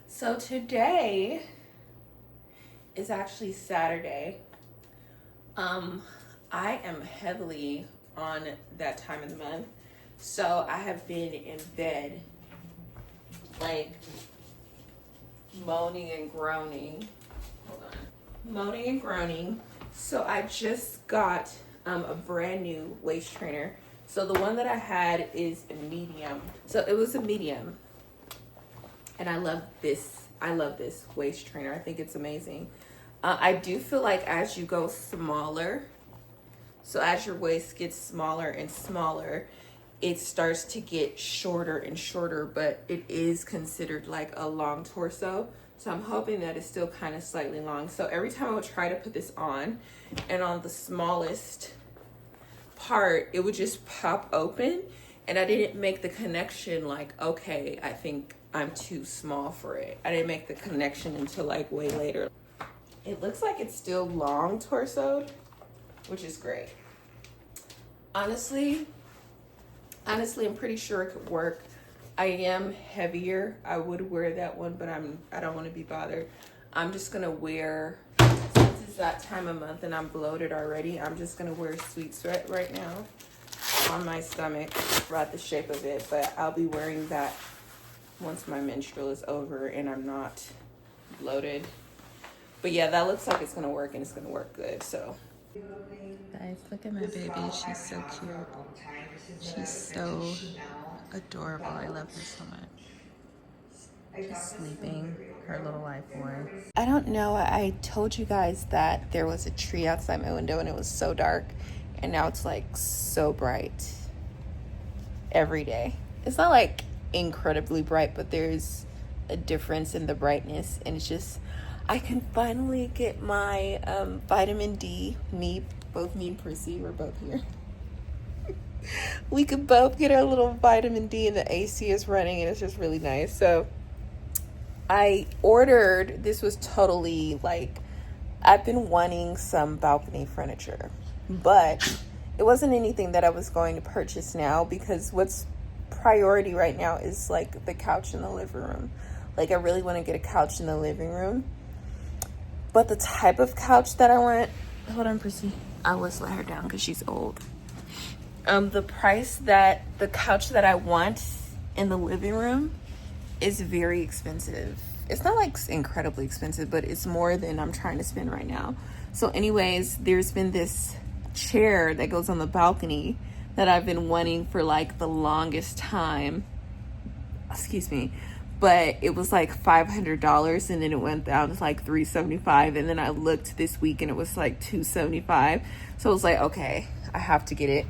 So today is actually Saturday. I am heavily on that time of the month. So I have been in bed like moaning and groaning. Hold on. Moaning and groaning. So I just got a brand new waist trainer. So the one that I had is a medium. So it was a medium. And I love this. I love this waist trainer. I think it's amazing. I do feel like as you go smaller, so as your waist gets smaller and smaller, it starts to get shorter and shorter, but it is considered like a long torso. So I'm hoping that it's still kind of slightly long. So every time I would try to put this on, and on the smallest part, it would just pop open. And I didn't make the connection like, okay, I think I'm too small for it. I didn't make the connection until like way later. It looks like it's still long torsoed, which is great. Honestly, I'm pretty sure it could work. I am heavier. I would wear that one, but I don't want to be bothered. I'm just gonna wear, since it's that time of month and I'm bloated already, I'm just gonna wear Sweet Sweat right now on my stomach, right the shape of it, but I'll be wearing that once my menstrual is over and I'm not bloated. But yeah, that looks like it's gonna work, and it's gonna work good. So guys, look at my baby. She's so cute. She's so adorable. I love her so much. She's sleeping, her little life boy. I don't know, I told you guys that there was a tree outside my window and it was so dark, and now it's like so bright every day. It's not like incredibly bright, but there's a difference in the brightness, and it's just, I can finally get my vitamin D. Both me and Prissy, we're both here. We could both get our little vitamin D, and the AC is running, and it's just really nice. So I ordered, this was totally like, I've been wanting some balcony furniture, but it wasn't anything that I was going to purchase now, because what's priority right now is like the couch in the living room. Like I really want to get a couch in the living room, but the type of couch that I want, hold on, Prissy, I always let her down because she's old. The price that the couch that I want in the living room is very expensive. It's not like incredibly expensive, but it's more than I'm trying to spend right now. So anyways, there's been this chair that goes on the balcony that I've been wanting for like the longest time. Excuse me. But it was like $500, and then it went down to like $375, and then I looked this week and it was like $275. So I was like, okay, I have to get it.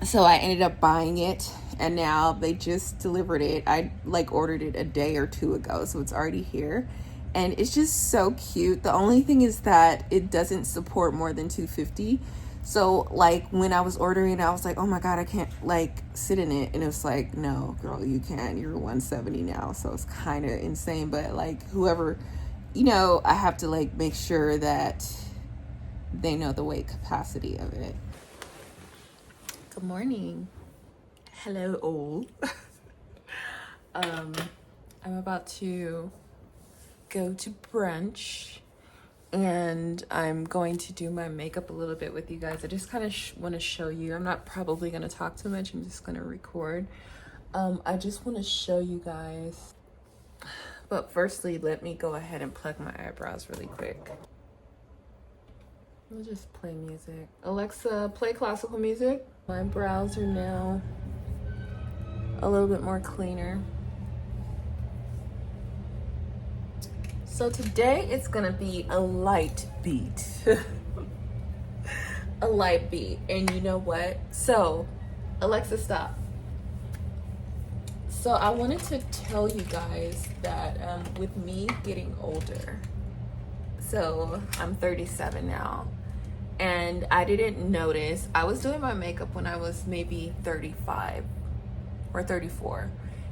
So I ended up buying it, and now they just delivered it. I like ordered it a day or two ago, so it's already here, and it's just so cute. The only thing is that it doesn't support more than 250. So like when I was ordering, I was like, oh my God, I can't like sit in it. And it was like, no, girl, you can. You're 170 now. So it's kind of insane. But like whoever, I have to like make sure that they know the weight capacity of it. Good morning. Hello, all. I'm about to go to brunch, and I'm going to do my makeup a little bit with you guys. I just kind of want to show you. I'm not probably going to talk too much. I'm just going to record. I just want to show you guys. But firstly, let me go ahead and pluck my eyebrows really quick. We'll just play music. Alexa, play classical music. My brows are now a little bit more cleaner. So today it's gonna be a light beat. A light beat. And you know what? So, Alexa, stop. So I wanted to tell you guys that with me getting older, so I'm 37 now, and I didn't notice, I was doing my makeup when I was maybe 35 or 34,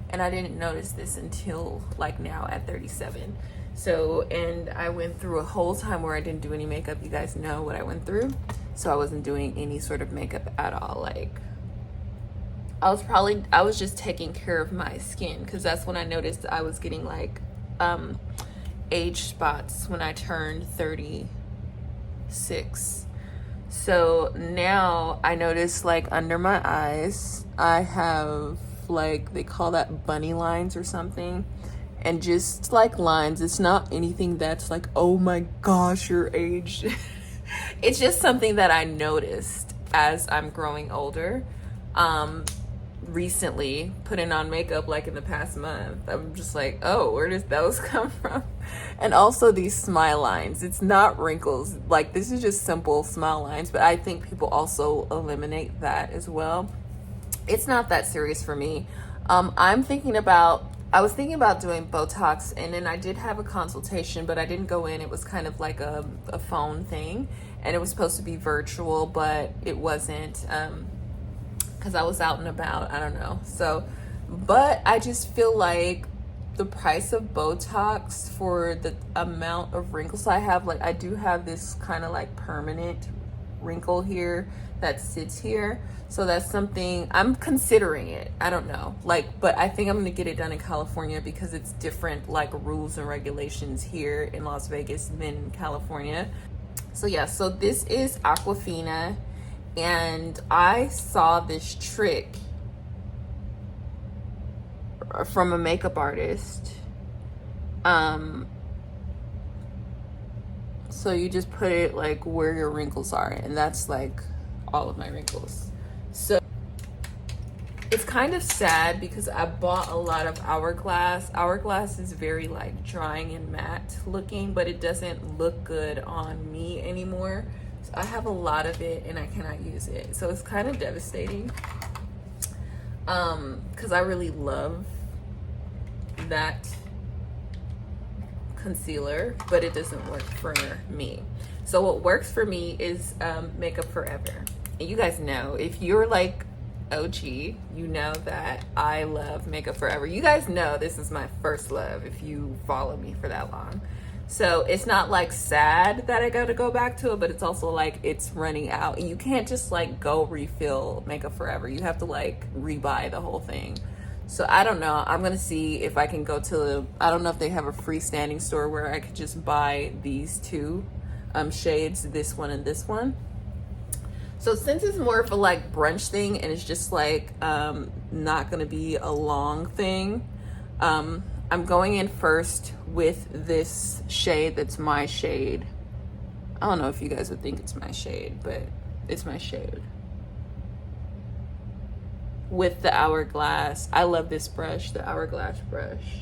and I didn't notice this until like now at 37. So, and I went through a whole time where I didn't do any makeup. You guys know what I went through. So I wasn't doing any sort of makeup at all. Like I was just taking care of my skin, because that's when I noticed I was getting like age spots when I turned 36. So now I notice like under my eyes, I have like, they call that bunny lines or something. And just like lines, it's not anything that's like, oh my gosh, you're aged. It's just something that I noticed as I'm growing older. Recently, putting on makeup like in the past month, I'm just like, oh, where does those come from? And also these smile lines, it's not wrinkles, like this is just simple smile lines, but I think people also eliminate that as well. It's not that serious for me. I was thinking about doing Botox, and then I did have a consultation, but I didn't go in. It was kind of like a phone thing, and it was supposed to be virtual, but it wasn't, because I was out and about. I don't know. So, but I just feel like the price of Botox for the amount of wrinkles I have, like I do have this kind of like permanent wrinkle here that sits here. So that's something I'm considering it. I don't know, like, but I think I'm gonna get it done in California because it's different like rules and regulations here in Las Vegas than in California. So yeah, so this is Aquafina, and I saw this trick from a makeup artist. So you just put it like where your wrinkles are, and that's like all of my wrinkles. So it's kind of sad because I bought a lot of Hourglass. Hourglass is very like drying and matte looking, but it doesn't look good on me anymore. So I have a lot of it and I cannot use it. So it's kind of devastating. Because I really love that concealer, but it doesn't work for me. So what works for me is Makeup Forever. And you guys know, if you're like OG, you know that I love Makeup Forever. You guys know this is my first love if you follow me for that long. So it's not like sad that I gotta go back to it, but it's also like it's running out, and you can't just like go refill Makeup Forever. You have to like rebuy the whole thing. So I don't know. I'm gonna see if I can go to I don't know if they have a freestanding store where I could just buy these two shades, this one and this one. So since it's more of a like brunch thing and it's just like not gonna be a long thing, I'm going in first with this shade that's my shade. I don't know if you guys would think it's my shade, but it's my shade. With the Hourglass. I love this brush, the Hourglass brush.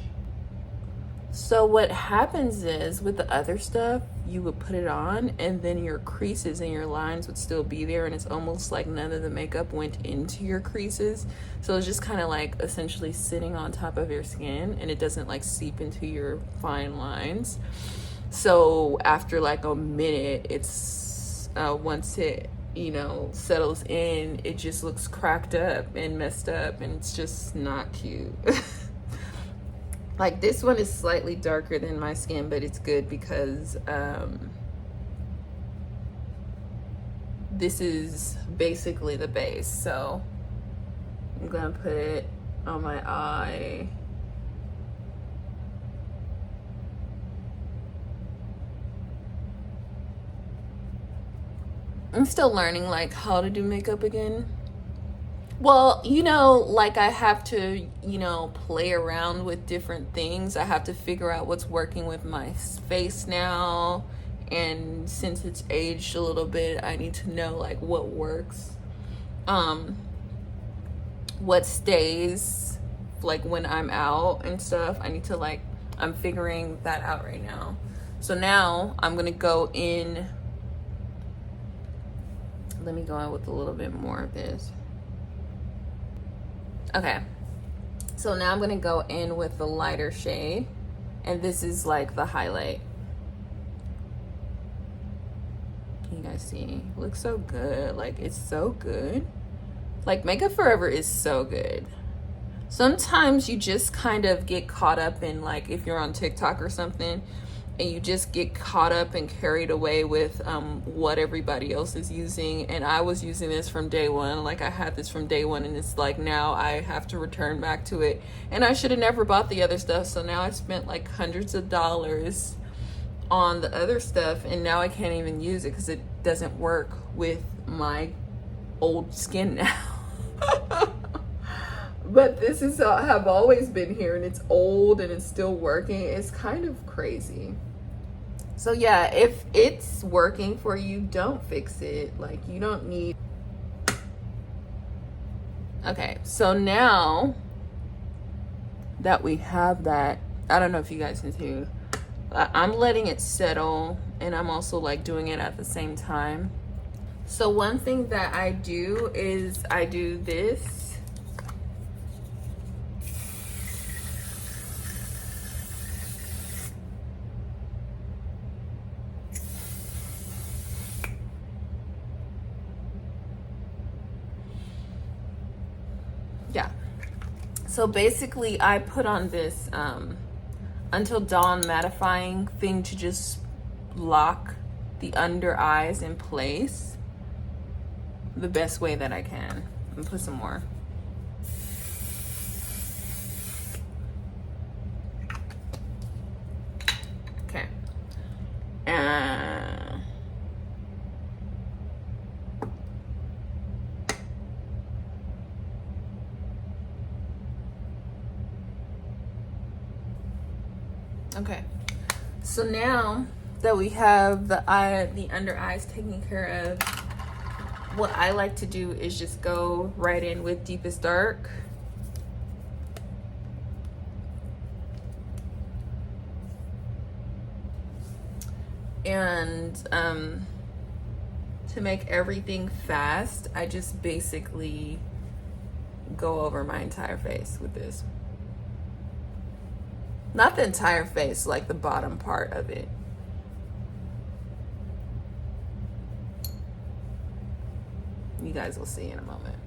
So what happens is with the other stuff, you would put it on and then your creases and your lines would still be there, and it's almost like none of the makeup went into your creases. So it's just kind of like essentially sitting on top of your skin, and it doesn't like seep into your fine lines. So after like a minute, it's once it, you know, settles in, it just looks cracked up and messed up, and it's just not cute. Like this one is slightly darker than my skin, but it's good because this is basically the base. So I'm gonna put it on my eye. I'm still learning like how to do makeup again. Well, you know, like I have to, you know, play around with different things. I have to figure out what's working with my face now. And since it's aged a little bit, I need to know like what works. What stays like when I'm out and stuff. I need to like, I'm figuring that out right now. So now I'm gonna go in. Let me go in with a little bit more of this. Okay, so now I'm gonna go in with the lighter shade, and this is like the highlight. Can you guys see? It looks so good. Like, it's so good. Like, Makeup Forever is so good. Sometimes you just kind of get caught up in, like, if you're on TikTok or something, and you just get caught up and carried away with what everybody else is using. And I was using this from day one. Like, I had this from day one, and it's like now I have to return back to it. And I should have never bought the other stuff. So now I spent like hundreds of dollars on the other stuff, and now I can't even use it because it doesn't work with my old skin now. But this is have always been here, and it's old and it's still working. It's kind of crazy. So yeah, if it's working for you, don't fix it. Like, you don't need. Okay, so now that we have that, I don't know if you guys can see, I'm letting it settle, and I'm also like doing it at the same time. So one thing that I do is I do this. Yeah. So basically I put on this Until Dawn mattifying thing to just lock the under eyes in place the best way that I can. And put some more. Okay. Okay, so now that we have the under eyes taken care of, what I like to do is just go right in with deepest dark. And to make everything fast, I just basically go over my entire face with this. Not the entire face, like the bottom part of it. You guys will see in a moment.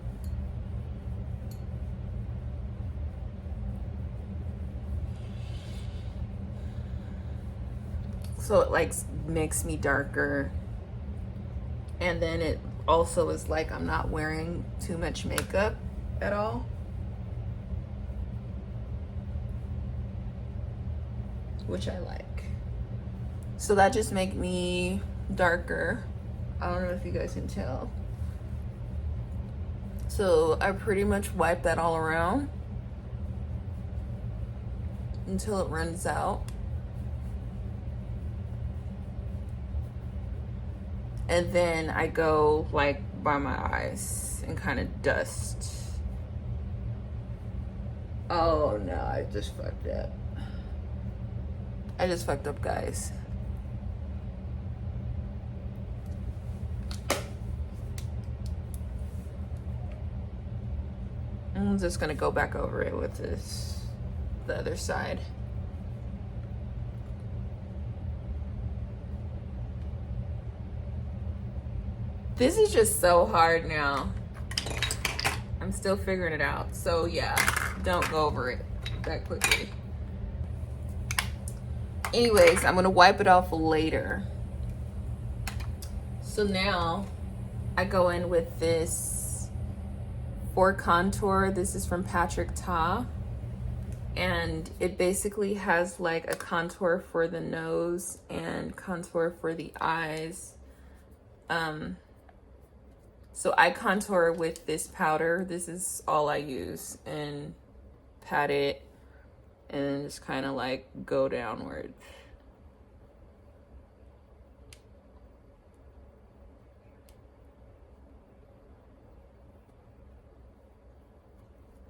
So it like makes me darker. And then it also is like I'm not wearing too much makeup at all. Which I like. So that just makes me darker. I don't know if you guys can tell. So I pretty much wipe that all around until it runs out. And then I go like by my eyes and kind of dust. Oh no, I just fucked up. I just fucked up, guys. I'm just gonna go back over it with the other side. This is just so hard now. I'm still figuring it out. So yeah, don't go over it that quickly. Anyways, I'm gonna wipe it off later. So now I go in with this for contour. This is from Patrick Ta, and it basically has like a contour for the nose and contour for the eyes. So I contour with this powder. This is all I use, and pat it and then just kind of like go downward.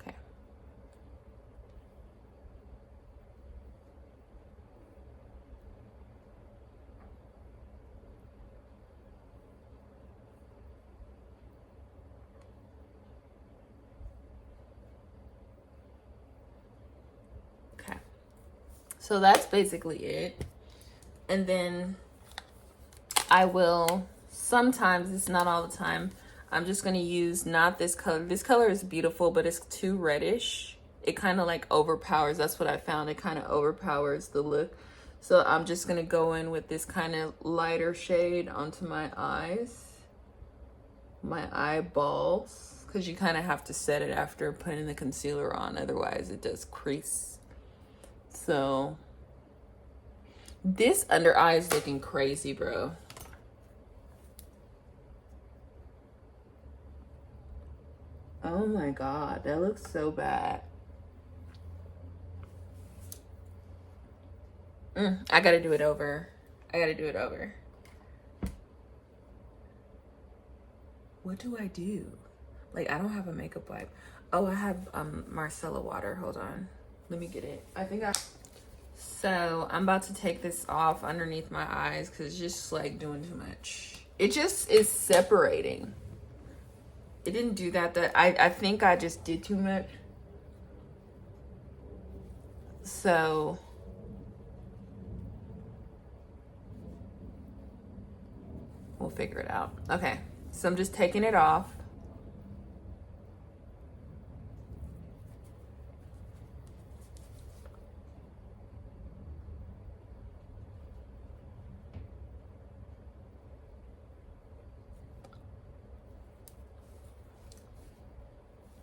Okay. So that's basically it. And then I will, sometimes, it's not all the time, I'm just going to use not this color. This color is beautiful, but it's too reddish. It kind of like overpowers. That's what I found. It kind of overpowers the look. So I'm just gonna go in with this kind of lighter shade onto my eyes, my eyeballs, because you kind of have to set it after putting the concealer on, otherwise it does crease. So this under eye is looking crazy, bro. Oh my God, that looks so bad. I gotta do it over. I gotta do it over. What do I do? Like, I don't have a makeup wipe. Oh, I have Marcella water. Hold on. Let me get it. So I'm about to take this off underneath my eyes because it's just like doing too much. It just is separating. It didn't do that. I think I just did too much. So we'll figure it out. Okay, so I'm just taking it off.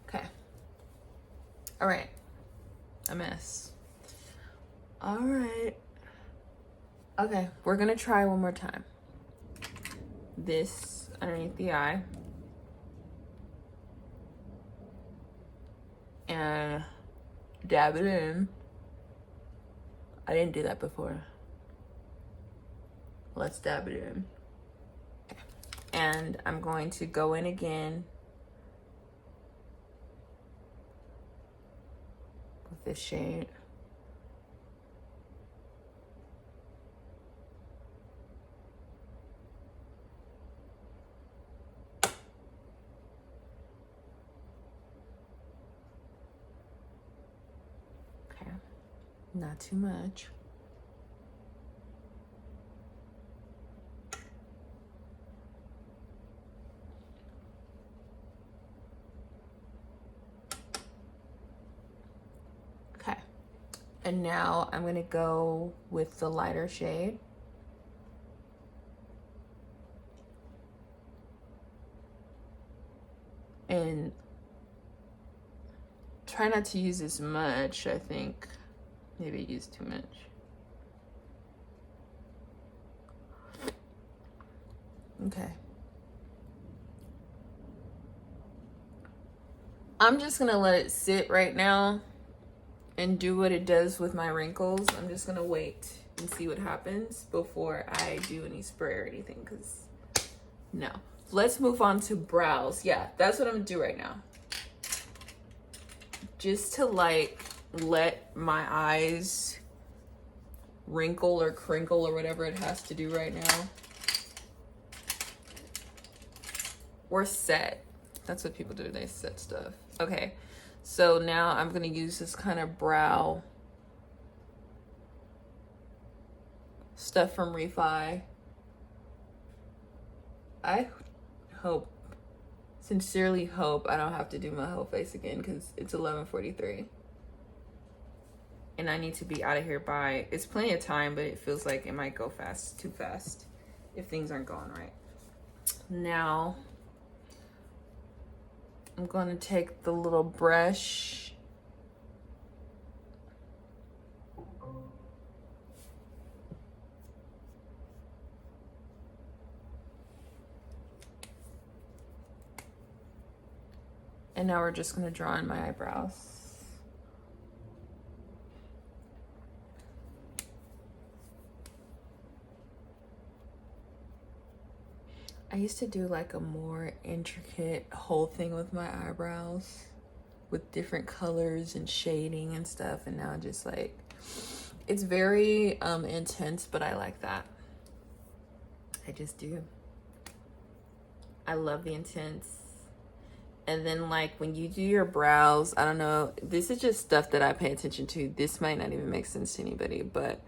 Okay. All right. A mess. All right. Okay, we're gonna try one more time. This underneath the eye. And dab it in. I didn't do that before. Let's dab it in. Okay. And I'm going to go in again with this shade. Okay, not too much. Okay, and now I'm gonna go with the lighter shade. And try not to use as much, I think. Maybe use too much. Okay. I'm just gonna let it sit right now and do what it does with my wrinkles. I'm just gonna wait and see what happens before I do any spray or anything, because no. Let's move on to brows. Yeah, that's what I'm gonna do right now. Just to like let my eyes wrinkle or crinkle or whatever it has to do right now. Or set. That's what people do, they set stuff. Okay, so now I'm gonna use this kind of brow stuff from Refi. I hope, sincerely hope I don't have to do my whole face again, because it's 11:43. And I need to be out of here by, it's plenty of time, but it feels like it might go too fast if things aren't going right. Now, I'm going to take the little brush and now we're just going to draw in my eyebrows. I used to do like a more intricate whole thing with my eyebrows with different colors and shading and stuff, and now just like it's very intense, but I like that. I just do. I love the intense. And then like when you do your brows, I don't know, this is just stuff that I pay attention to. This might not even make sense to anybody, but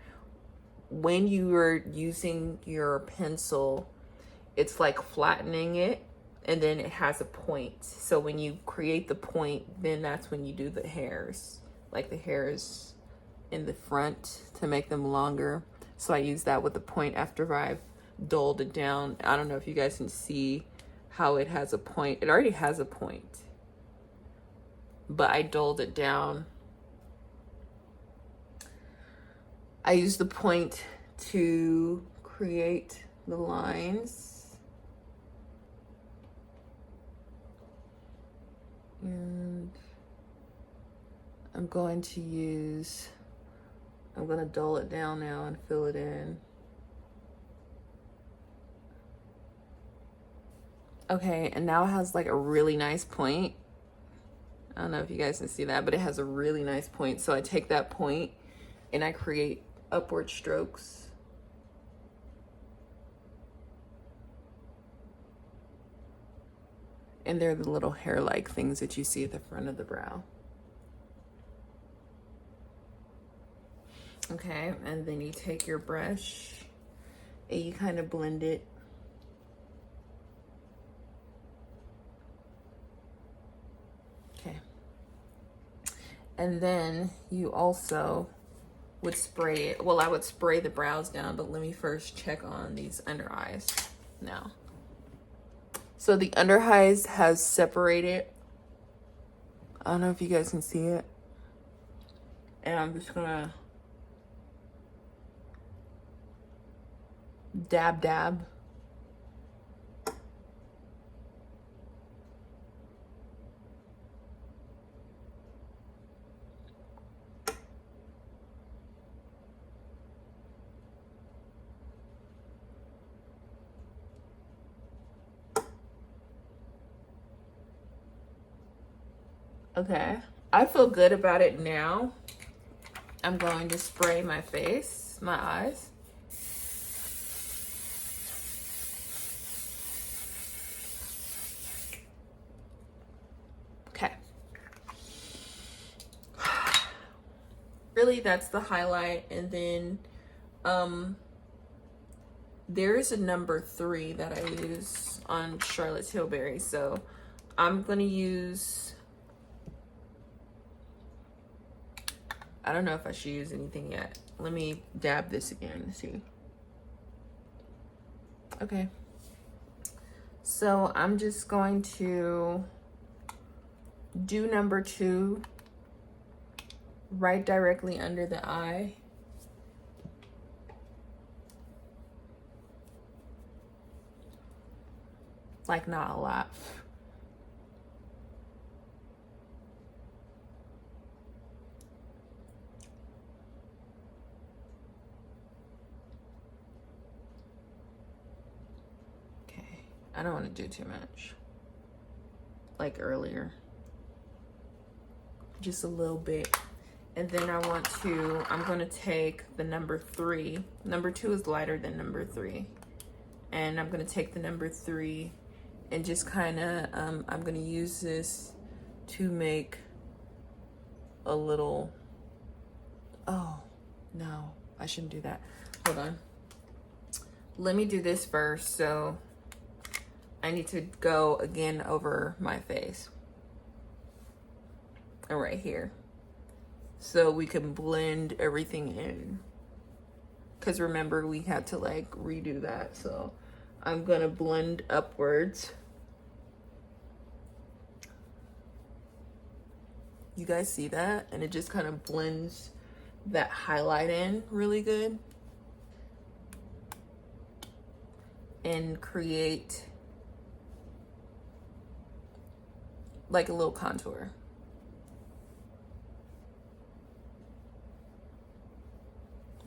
when you are using your pencil, it's like flattening it, and then it has a point. So when you create the point, then that's when you do the hairs, like the hairs in the front to make them longer. So I use that with the point after I've dulled it down. I don't know if you guys can see how it has a point. It already has a point, but I dulled it down. I use the point to create the lines. And I'm going to dull it down now and fill it in. Okay, and now it has like a really nice point. I don't know if you guys can see that, but it has a really nice point. So I take that point and I create upward strokes. And they're the little hair-like things that you see at the front of the brow. Okay, and then you take your brush and you kind of blend it. Okay. And then you also would spray it. Well, I would spray the brows down, but let me first check on these under eyes now. So the under eyes has separated. I don't know if you guys can see it. And I'm just gonna dab. Okay, I feel good about it now. I'm going to spray my face, my eyes. Okay. Really, that's the highlight. And then there's a number 3 that I use on Charlotte Tilbury. So I'm gonna use, I don't know if I should use anything yet. Let me dab this again and see. Okay. So I'm just going to do number 2 right directly under the eye. Like not a lot. I don't want to do too much, like earlier, just a little bit. And then I'm going to take the number 3. Number 2 is lighter than number 3. And I'm going to take the number 3 and just kind of, I'm going to use this to make a little, oh, no, I shouldn't do that. Hold on. Let me do this first. So I need to go again over my face and right here so we can blend everything in, because remember we had to like redo that. So I'm gonna blend upwards. You guys see that? And it just kind of blends that highlight in really good and create like a little contour.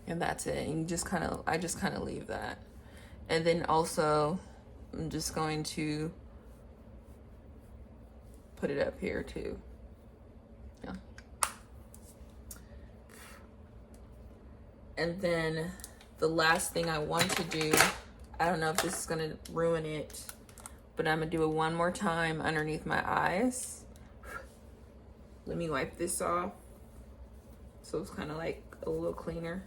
And that's it. And you just kind of, I just kind of leave that. And then also I'm just going to put it up here too. Yeah. And then the last thing I want to do, I don't know if this is gonna ruin it, but I'm gonna do it one more time underneath my eyes. Let me wipe this off so it's kind of like a little cleaner.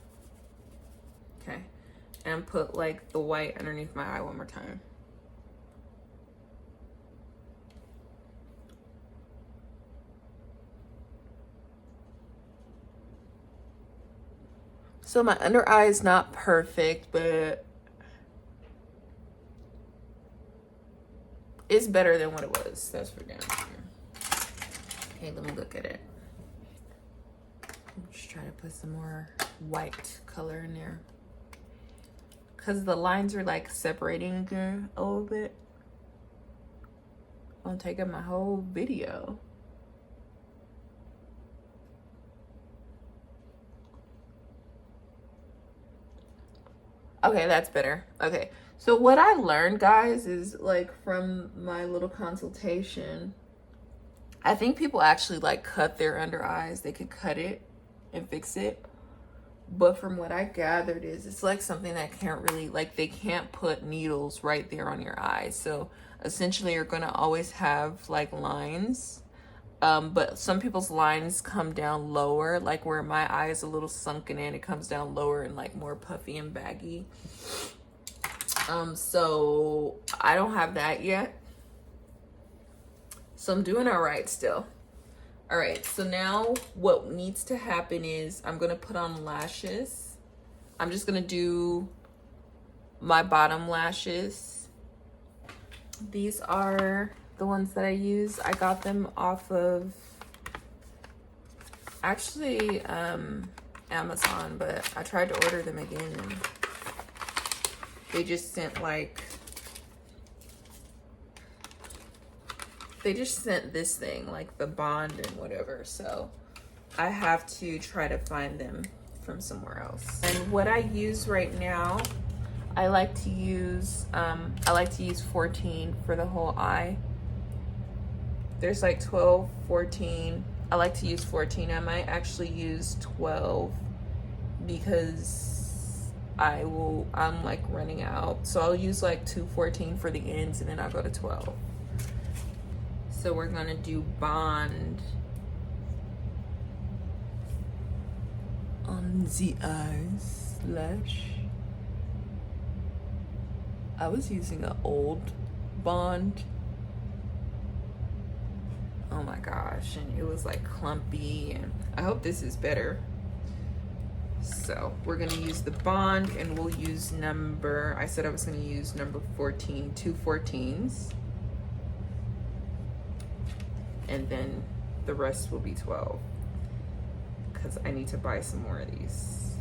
Okay, and put like the white underneath my eye one more time. So my under eye is not perfect, but it's better than what it was. That's for damn sure. Okay, let me look at it. I'm just trying to put some more white color in there, because the lines are like separating a little bit. I'm taking my whole video. Okay, that's better. Okay, so what I learned, guys, is like from my little consultation, I think people actually like cut their under eyes. They could cut it and fix it. But from what I gathered is it's like something that can't really, like, they can't put needles right there on your eyes. So essentially you're going to always have like lines. But some people's lines come down lower, like where my eye is a little sunken in, it comes down lower and like more puffy and baggy. So I don't have that yet. So I'm doing all right still. All right, so now what needs to happen is I'm gonna put on lashes. I'm just gonna do my bottom lashes. These are the ones that I use. I got them off of actually Amazon, but I tried to order them again and they just sent like, they just sent this thing, like the bond and whatever. So I have to try to find them from somewhere else. And what I use right now, I like to use 14 for the whole eye. There's like 12, 14. I like to use 14. I might actually use 12 because I'm like running out. So I'll use like 214 for the ends and then I'll go to 12. So we're gonna do bond on the eyes lash. I was using an old bond. Oh my gosh, and it was like clumpy, and I hope this is better. So we're gonna use the bond and we'll use number, I said I was gonna use number 14, 2 14s. And then the rest will be 12 because I need to buy some more of these.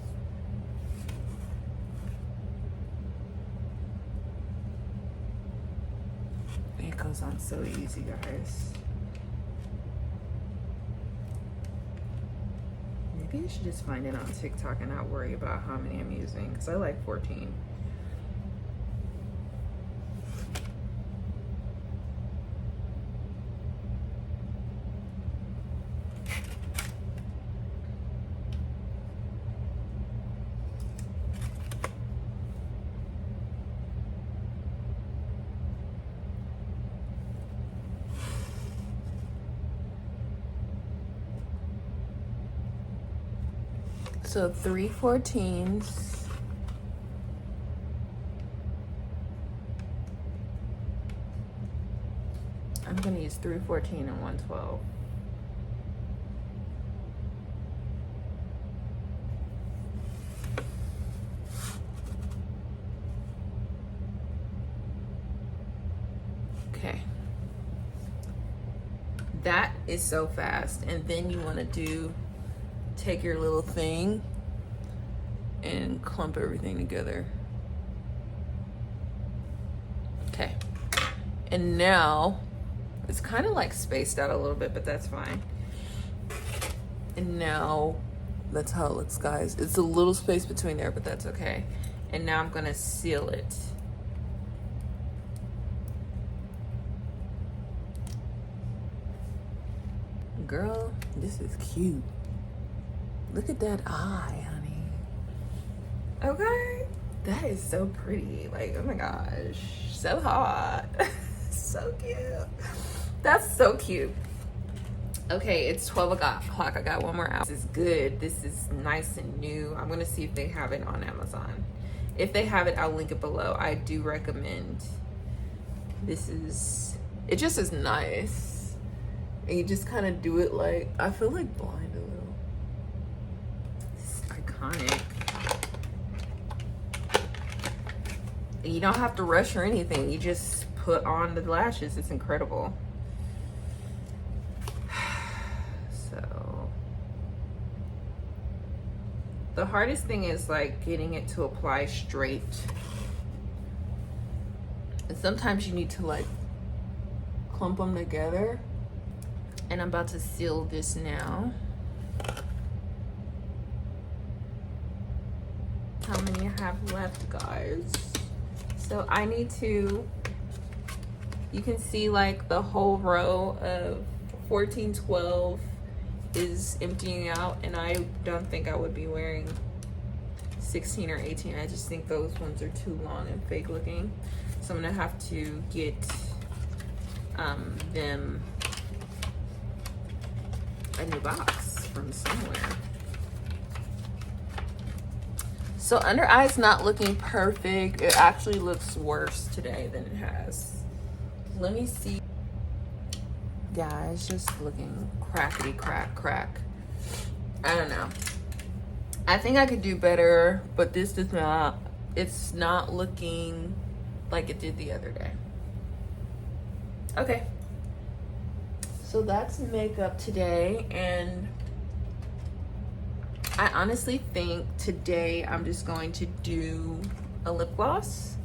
It goes on so easy, guys. Maybe I should just find it on TikTok and not worry about how many I'm using because I like 14. So 3 14s. I'm gonna use 3 14 and 1 12. Okay. That is so fast. And then you wanna take your little thing and clump everything together. Okay. And now it's kind of like spaced out a little bit, but that's fine. And now that's how it looks, guys. It's a little space between there, but that's okay. And now I'm gonna seal it. Girl, this is cute. Look at that eye, honey. Okay. That is so pretty. Like, oh my gosh. So hot. So cute. That's so cute. Okay, it's 12 o'clock. I got one more hour. This is good. This is nice and new. I'm going to see if they have it on Amazon. If they have it, I'll link it below. I do recommend. It just is nice. And you just kind of do it like, I feel like blind a little. It's iconic. You don't have to rush or anything. You just put on the lashes. It's incredible. So the hardest thing is like getting it to apply straight. And sometimes you need to like clump them together. And I'm about to seal this now. How many I have left, guys? So I need to, you can see like the whole row of 14, 12 is emptying out, and I don't think I would be wearing 16 or 18. I just think those ones are too long and fake looking. So I'm gonna have to get them a new box from somewhere. So under eye's not looking perfect. It actually looks worse today than it has. Let me see. Yeah, it's just looking crackety crack. I don't know. I think I could do better, but this does not, it's not looking like it did the other day. Okay. So that's makeup today, and I honestly think today I'm just going to do a lip gloss.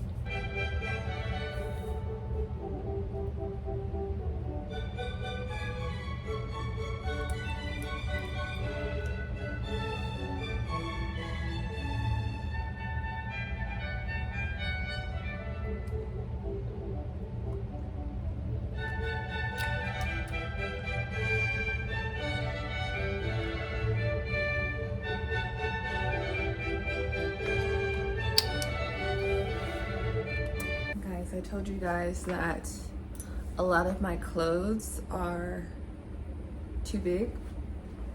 Guys, I told you guys that a lot of my clothes are too big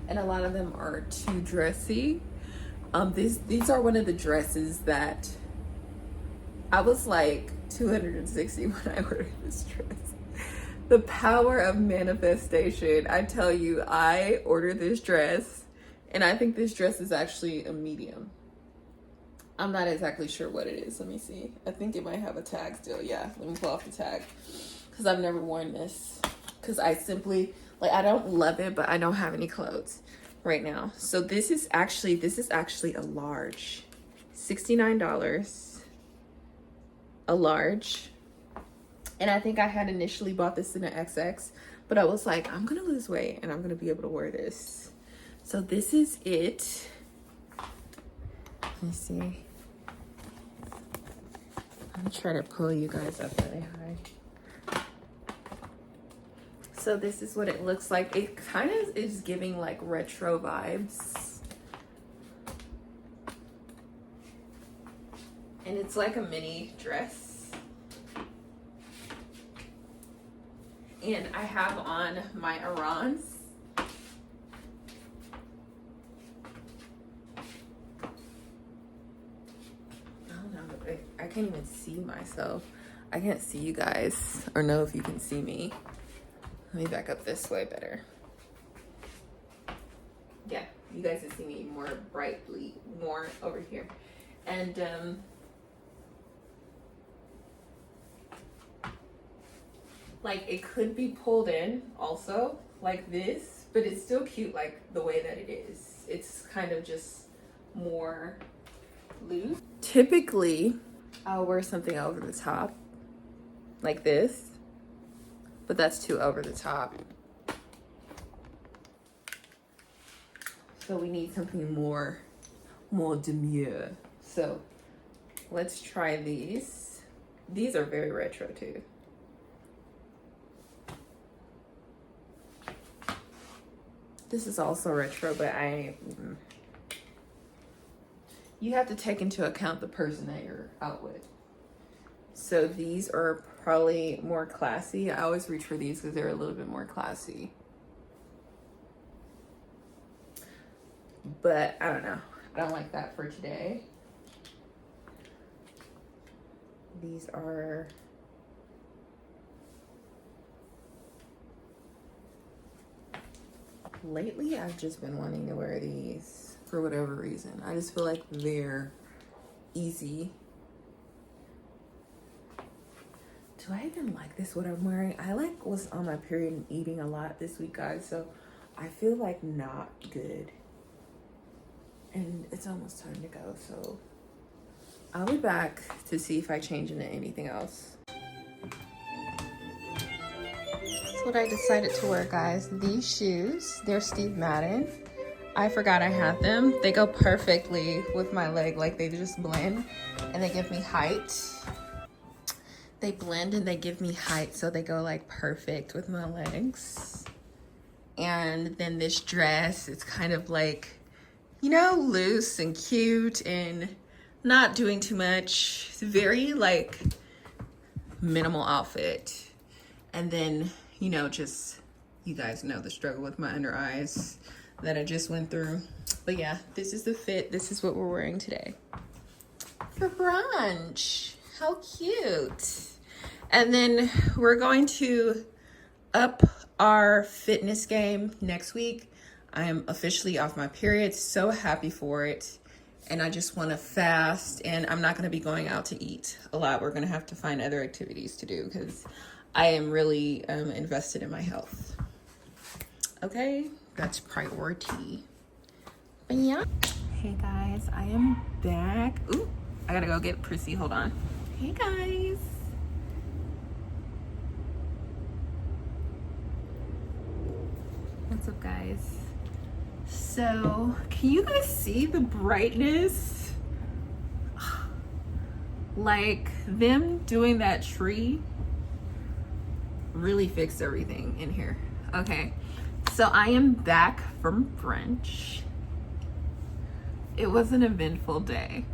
and a lot of them are too dressy. These are one of the dresses that I was like 260 when I ordered this dress. The power of manifestation. I tell you, I ordered this dress and I think this dress is actually a medium. I'm not exactly sure what it is. Let me see. I think it might have a tag still. Yeah, let me pull off the tag because I've never worn this because I simply, like, I don't love it, but I don't have any clothes right now. So this is actually a large, $69, a large. And I think I had initially bought this in an XX, but I was like, I'm gonna lose weight and I'm gonna be able to wear this. So this is it. Let me see. I'm gonna try to pull you guys up really high. So this is what it looks like. It kind of is giving like retro vibes. And it's like a mini dress. And I have on my Arons. I can't even see myself. I can't see you guys or know if you can see me. Let me back up this way better. Yeah, you guys can see me more brightly, more over here. And like it could be pulled in also like this, but it's still cute like the way that it is. It's kind of just more loose. Typically, I'll wear something over the top like this, but that's too over the top. So we need something more demure. So let's try these. These are very retro too. This is also retro, but you have to take into account the person that you're out with. So these are probably more classy. I always reach for these because they're a little bit more classy. But I don't know. I don't like that for today. These are lately I've just been wanting to wear these for whatever reason. I just feel like they're easy. do I even like this, what I'm wearing? I like was on my period and eating a lot this week, guys, so I feel like not good. And it's almost time to go, so I'll be back to see if I change into anything else. That's what I decided to wear, guys. These shoes, they're Steve Madden. I forgot I had them. They go perfectly with my leg, like they just blend and they give me height. They blend and they give me height, so they go like perfect with my legs. And then this dress, it's kind of like, you know, loose and cute and not doing too much. It's very like minimal outfit. And then, you know, just, you guys know the struggle with my under eyes that I just went through. But yeah, this is the fit. This is what we're wearing today for brunch. How cute. And then we're going to up our fitness game next week. I am officially off my period. So happy for it. And I just want to fast, and I'm not going to be going out to eat a lot. We're going to have to find other activities to do because I am really invested in my health. Okay, that's priority. But yeah. Hey guys, I am back. Ooh, I gotta go get Prissy. Hold on. Hey guys. What's up, guys? So, can you guys see the brightness? Like, them doing that tree really fixed everything in here. Okay, so I am back from brunch. It was an eventful day.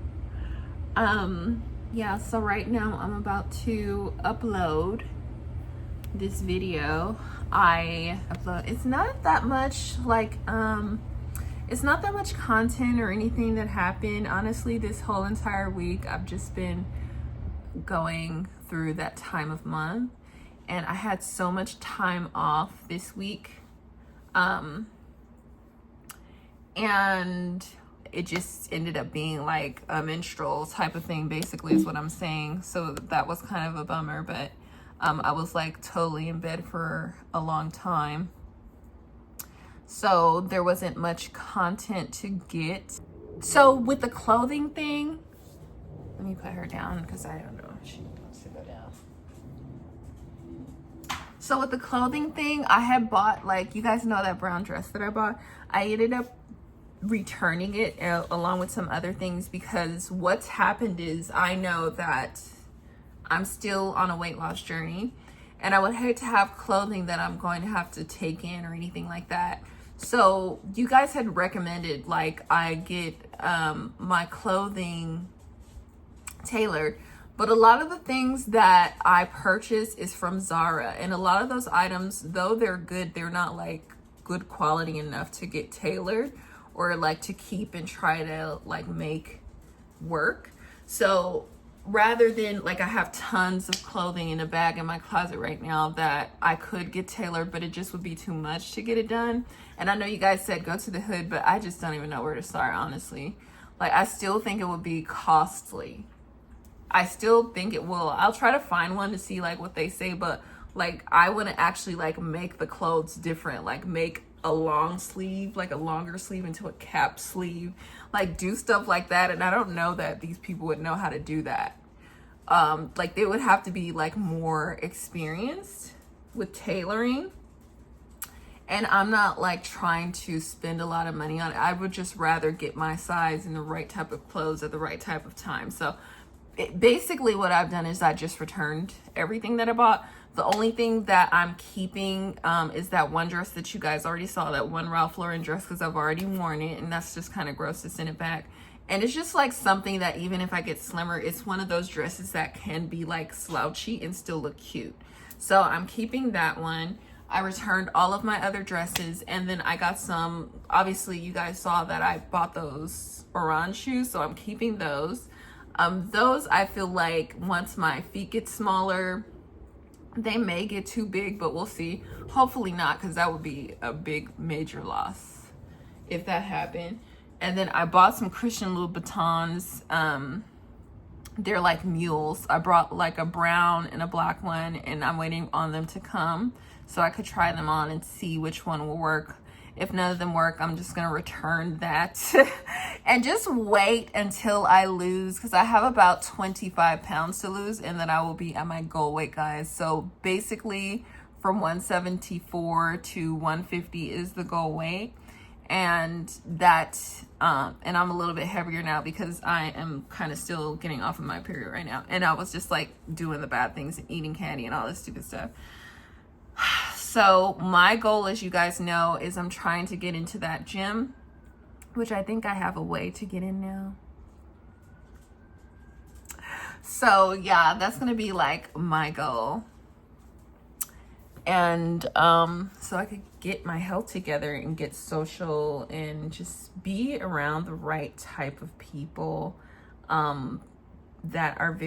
Yeah, so right now I'm about to upload this video. It's not that much like it's not that much content or anything that happened. Honestly, this whole entire week I've just been going through that time of month, and I had so much time off this week, and it just ended up being like a menstrual type of thing, basically, is what I'm saying. So that was kind of a bummer, but I was like totally in bed for a long time. So there wasn't much content to get. So with the clothing thing, let me put her down because I don't know if she wants to go down. So with the clothing thing, I had bought, like, you guys know that brown dress that I bought. I ended up returning it along with some other things because what's happened is I know that I'm still on a weight loss journey, and I would hate to have clothing that I'm going to have to take in or anything like that. So you guys had recommended like I get my clothing tailored, but a lot of the things that I purchase is from Zara, and a lot of those items, though they're good, they're not like good quality enough to get tailored or like to keep and try to like make work. So rather than, like, I have tons of clothing in a bag in my closet right now that I could get tailored, but it just would be too much to get it done. And I know you guys said go to the hood, but I just don't even know where to start, honestly. Like, I still think it would be costly. I still think it will. I'll try to find one to see like what they say, but like I want to actually like make the clothes different, like make a long sleeve, like a longer sleeve into a cap sleeve, like do stuff like that. And I don't know that these people would know how to do that. Like they would have to be like more experienced with tailoring. And I'm not like trying to spend a lot of money on it. I would just rather get my size and the right type of clothes at the right type of time. So basically what I've done is I just returned everything that I bought. The only thing that I'm keeping is that one dress that you guys already saw, that one Ralph Lauren dress, because I've already worn it, and that's just kind of gross to send it back. And it's just like something that even if I get slimmer, it's one of those dresses that can be like slouchy and still look cute. So I'm keeping that one. I returned all of my other dresses, and then I got some, obviously you guys saw that I bought those orange shoes, so I'm keeping those. Those I feel like once my feet get smaller, they may get too big, but we'll see. Hopefully not, because that would be a big major loss if that happened. And then I bought some Christian Louboutins They're like mules. I brought like a brown and a black one, and I'm waiting on them to come so I could try them on and see which one will work. If none of them work, I'm just gonna return that and just wait until I lose, because I have about 25 pounds to lose, and then I will be at my goal weight, guys. So basically from 174 to 150 is the goal weight. And that and I'm a little bit heavier now because I am kind of still getting off of my period right now, and I was just like doing the bad things and eating candy and all this stupid stuff. So my goal, as you guys know, is I'm trying to get into that gym, which I think I have a way to get in now. So yeah, that's gonna be like my goal. And so I could get my health together and get social and just be around the right type of people that are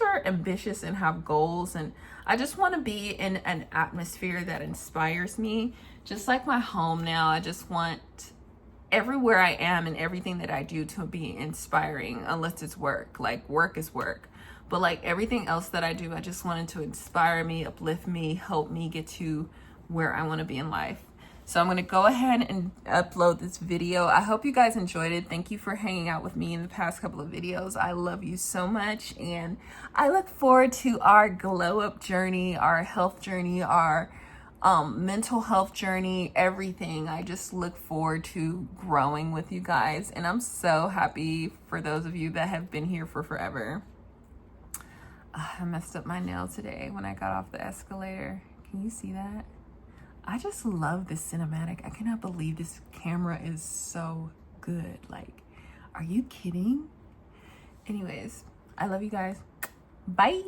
are ambitious and have goals. And I just want to be in an atmosphere that inspires me, just like my home now. I just want everywhere I am and everything that I do to be inspiring, unless it's work. Like work is work. But like everything else that I do, I just wanted to inspire me, uplift me, help me get to where I want to be in life. So I'm going to go ahead and upload this video. I hope you guys enjoyed it. Thank you for hanging out with me in the past couple of videos. I love you so much. And I look forward to our glow up journey, our health journey, our mental health journey, everything. I just look forward to growing with you guys. And I'm so happy for those of you that have been here for forever. I messed up my nail today when I got off the escalator. Can you see that? I just love this cinematic. I cannot believe this camera is so good. Like, are you kidding? Anyways, I love you guys. Bye.